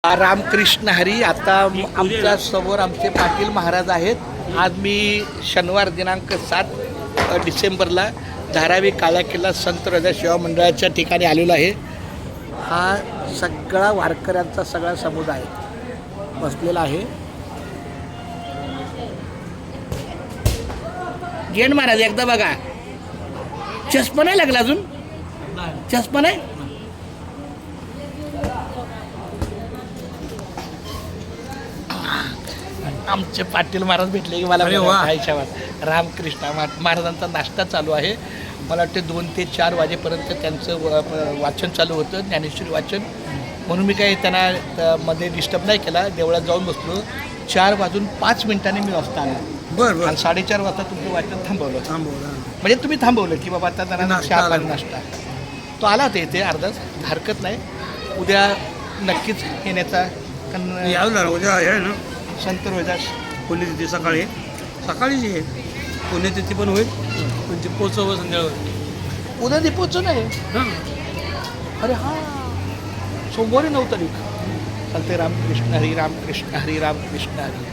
रामकृष्ण हरी. आता आमच्या समोर आमचे पाटील महाराज आहेत. आज मी शनिवार दिनांक 7 डिसेंबरला धारावी काळा किल्ला संत हृदय सेवा मंडळाच्या ठिकाणी आलेलो आहे. हा सगळा वारकऱ्यांचा सगळा समुदाय बसलेला आहे. गेंड महाराज एकदा बघा, चष्मा नाही लागला अजून? चष्मा नाही? आमचे पाटील महाराज भेटले की मला रामकृष्ण महाराजांचा नाश्ता चालू आहे. मला वाटते 2 ते 4 वाजेपर्यंत त्यांचं वाचन चालू होतं, ज्ञानेश्वरी वाचन. म्हणून मी काही त्यांना मध्ये डिस्टर्ब नाही केला. देवळात जाऊन बसलो. 4 वाजून 5 मिनिटांनी मी वाजता आला. बरं. आणि 4:30 वाजता तुमचं वाचन थांबवलं. म्हणजे तुम्ही थांबवलं की बाबा आता त्यांना चहा पाणी नाश्ता. तो आला होता इथे अर्धाच, हरकत नाही. उद्या नक्कीच येण्याचा उद्या आहे ना संत रोहिदास पुण्यतिथी सकाळीच आहे. पुण्यतिथी पण होईल, म्हणजे पोचव संध्याकाळी. उद्या दीपोत्सव नाही. हां, अरे हां, सोमवारी 9 तारीख. चालते. रामकृष्ण हरी, रामकृष्ण हरी, रामकृष्ण हरी.